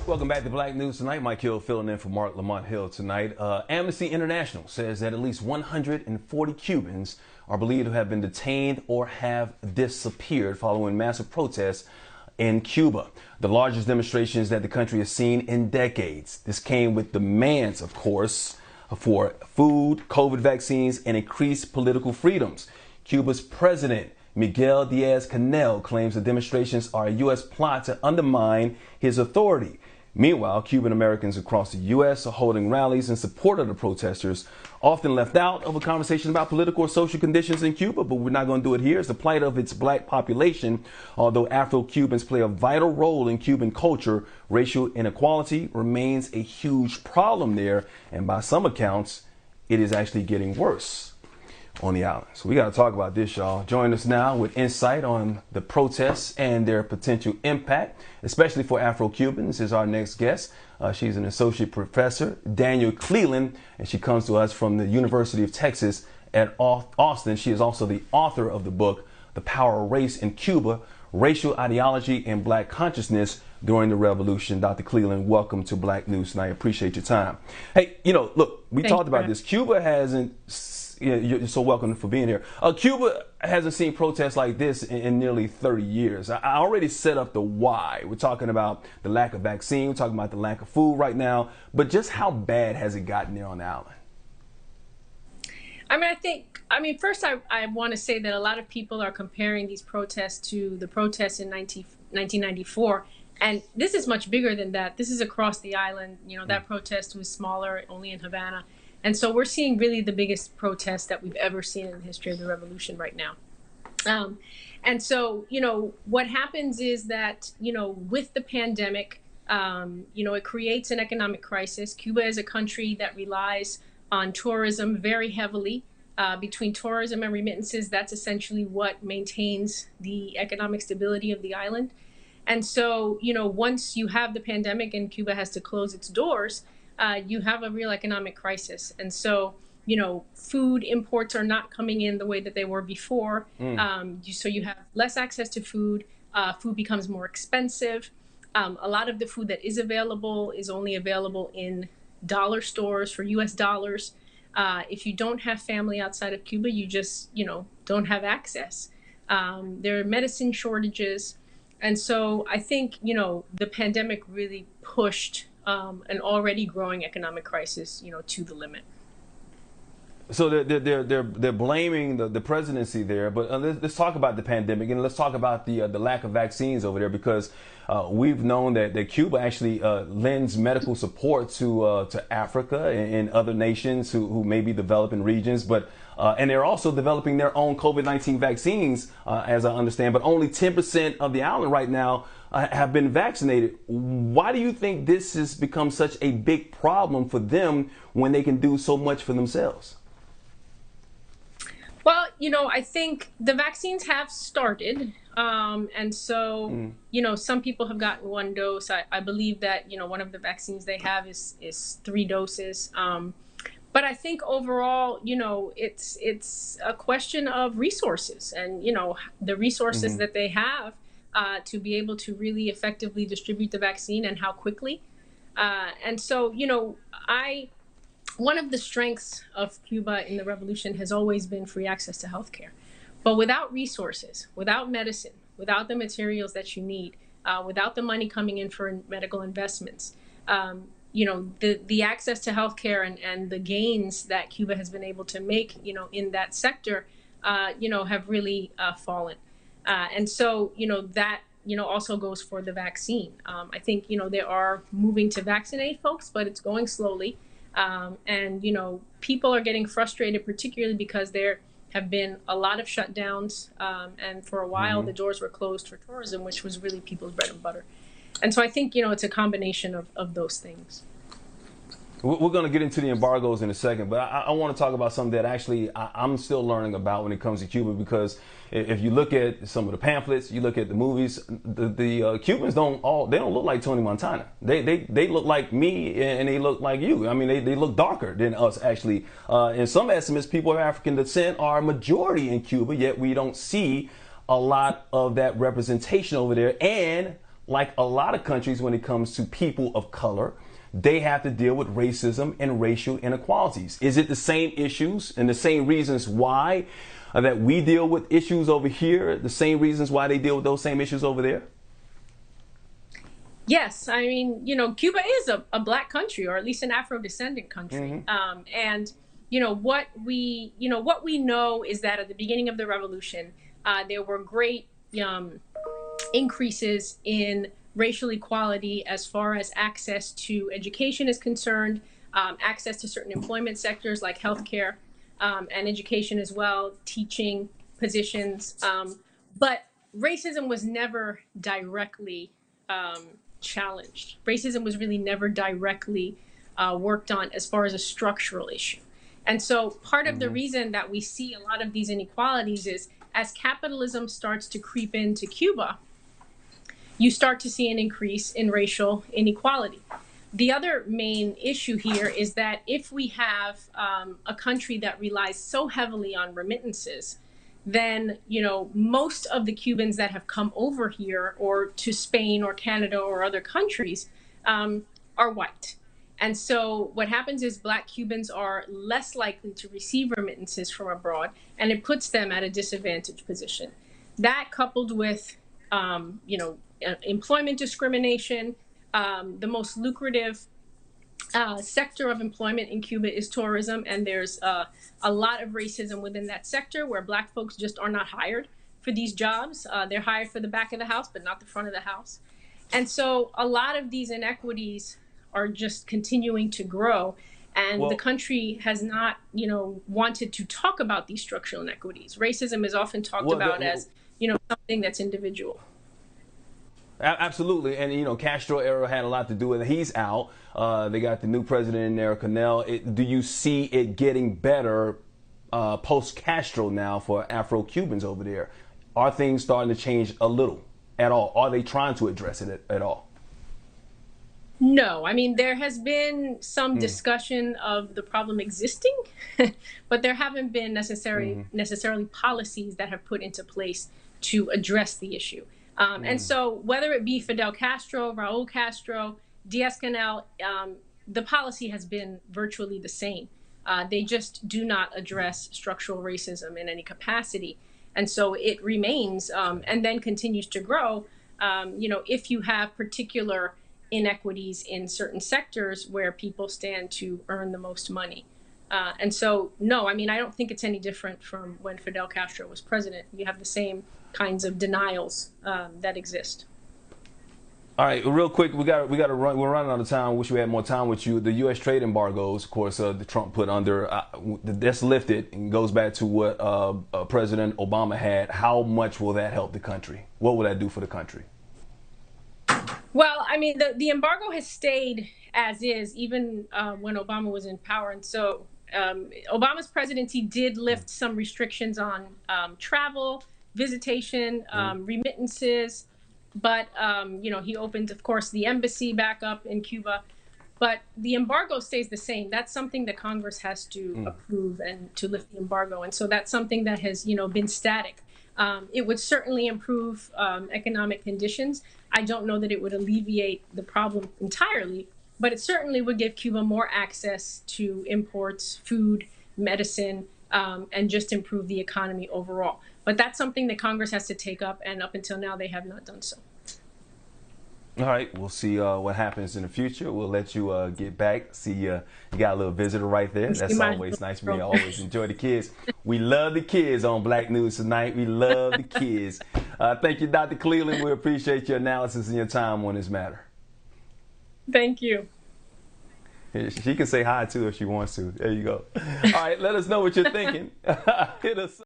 Welcome back to Black News Tonight. Mike Hill filling in for Mark Lamont Hill tonight. Amnesty International says that at least 140 Cubans are believed to have been detained or have disappeared following massive protests in Cuba, the largest demonstrations that the country has seen in decades. This came with demands, of course, for food, COVID vaccines, and increased political freedoms. Cuba's President Miguel Díaz-Canal claims the demonstrations are a U.S. plot to undermine his authority. Meanwhile, Cuban Americans across the U.S. are holding rallies in support of the protesters, often left out of a conversation about political or social conditions in Cuba, but we're not going to do it here. It's the plight of its black population. Although Afro-Cubans play a vital role in Cuban culture, racial inequality remains a huge problem there, and by some accounts, it is actually getting worse on the island. So we got to talk about this, y'all. Join us now with insight on the protests and their potential impact, especially for Afro-Cubans, is our next guest. She's an associate professor, Danielle Clealand, and she comes to us from the University of Texas at Austin. She is also the author of the book, The Power of Race in Cuba, Racial Ideology and Black Consciousness During the Revolution. Dr. Clealand, welcome to Black News Tonight. I appreciate your time. Hey, look, we talked about this. Cuba hasn't... Yeah, you're so welcome for being here. Cuba hasn't seen protests like this in nearly 30 years. I already set up the why. We're talking about the lack of vaccine. We're talking about the lack of food right now. But just how bad has it gotten there on the island? First I want to say that a lot of people are comparing these protests to the protests in 1994. And this is much bigger than that. This is across the island. That protest was smaller, only in Havana. And so we're seeing really the biggest protest that we've ever seen in the history of the revolution right now. And so, what happens is that, with the pandemic, it creates an economic crisis. Cuba is a country that relies on tourism very heavily. Between tourism and remittances, that's essentially what maintains the economic stability of the island. And so, once you have the pandemic and Cuba has to close its doors, you have a real economic crisis. And so, food imports are not coming in the way that they were before. So you have less access to food. Food becomes more expensive. A lot of the food that is available is only available in dollar stores for US dollars. If you don't have family outside of Cuba, you just, don't have access. There are medicine shortages. And so I think, the pandemic really pushed an already growing economic crisis, to the limit. So they're blaming the presidency there, but let's talk about the pandemic and let's talk about the lack of vaccines over there, because we've known that Cuba actually lends medical support to Africa and other nations who may be developing regions, but and they're also developing their own COVID-19 vaccines, as I understand, but only 10% of the island right now have been vaccinated. Why do you think this has become such a big problem for them when they can do so much for themselves? Well, I think the vaccines have started. And so, some people have gotten one dose. I believe that, one of the vaccines they have is 3 doses. But I think overall, it's a question of resources and, the resources that they have to be able to really effectively distribute the vaccine and how quickly. And so, one of the strengths of Cuba in the revolution has always been free access to healthcare. But without resources, without medicine, without the materials that you need, without the money coming in for medical investments, the access to healthcare and the gains that Cuba has been able to make, in that sector, have really fallen. And so, that, also goes for the vaccine. I think, they are moving to vaccinate folks, but it's going slowly. And, people are getting frustrated, particularly because there have been a lot of shutdowns. And for a while, the doors were closed for tourism, which was really people's bread and butter. And so I think, it's a combination of those things. We're going to get into the embargoes in a second, but I want to talk about something that actually I'm still learning about when it comes to Cuba, because if you look at some of the pamphlets, you look at the movies, the Cubans don't look like Tony Montana. They look like me and they look like you. I mean, they look darker than us, actually. In some estimates, people of African descent are a majority in Cuba, yet we don't see a lot of that representation over there. And like a lot of countries when it comes to people of color, they have to deal with racism and racial inequalities. Is it the same issues and the same reasons why that we deal with issues over here, the same reasons why they deal with those same issues over there? Yes, I mean, Cuba is a black country, or at least an Afro-descendant country, and what we know is that at the beginning of the revolution, there were great increases in racial equality as far as access to education is concerned, access to certain employment sectors like healthcare and education as well, teaching positions. But racism was never directly challenged. Racism was really never directly worked on as far as a structural issue. And so part of the reason that we see a lot of these inequalities is as capitalism starts to creep into Cuba, you start to see an increase in racial inequality. The other main issue here is that if we have a country that relies so heavily on remittances, then most of the Cubans that have come over here or to Spain or Canada or other countries are white. And so what happens is black Cubans are less likely to receive remittances from abroad, and it puts them at a disadvantaged position. That coupled with employment discrimination, the most lucrative sector of employment in Cuba is tourism, and there's a lot of racism within that sector where black folks just are not hired for these jobs. They're hired for the back of the house, but not the front of the house. And so a lot of these inequities are just continuing to grow. And the country has not, wanted to talk about these structural inequities. Racism is often talked about as, something that's individual. Absolutely. And, Castro era had a lot to do with it. He's out. They got the new president in there, Canal. Do you see it getting better post-Castro now for Afro-Cubans over there? Are things starting to change a little at all? Are they trying to address it at all? No, I mean, there has been some discussion of the problem existing, but there haven't been necessarily policies that have put into place to address the issue. And so whether it be Fidel Castro, Raul Castro, Díaz-Canal, the policy has been virtually the same. They just do not address structural racism in any capacity. And so it remains and then continues to grow, if you have particular inequities in certain sectors where people stand to earn the most money. And so, no, I mean, I don't think it's any different from when Fidel Castro was president. You have the same kinds of denials that exist. All right, real quick, we got to run. We're running out of time. Wish we had more time with you. The U.S. trade embargoes, of course, the Trump put under, that's lifted and goes back to what President Obama had. How much will that help the country? What will that do for the country? Well, I mean, the embargo has stayed as is, even when Obama was in power. And so Obama's presidency did lift some restrictions on travel, visitation, remittances. But, he opened, of course, the embassy back up in Cuba. But the embargo stays the same. That's something that Congress has to approve and to lift the embargo. And so that's something that has, been static. It would certainly improve economic conditions. I don't know that it would alleviate the problem entirely, but it certainly would give Cuba more access to imports, food, medicine, and just improve the economy overall. But that's something that Congress has to take up, and up until now, they have not done so. All right, we'll see what happens in the future. We'll let you get back. See, you got a little visitor right there. That's always nice for me. I always enjoy the kids. We love the kids on Black News Tonight. We love the kids. Thank you, Dr. Clealand. We appreciate your analysis and your time on this matter. Thank you. She can say hi, too, if she wants to. There you go. All right, let us know what you're thinking. Hit us.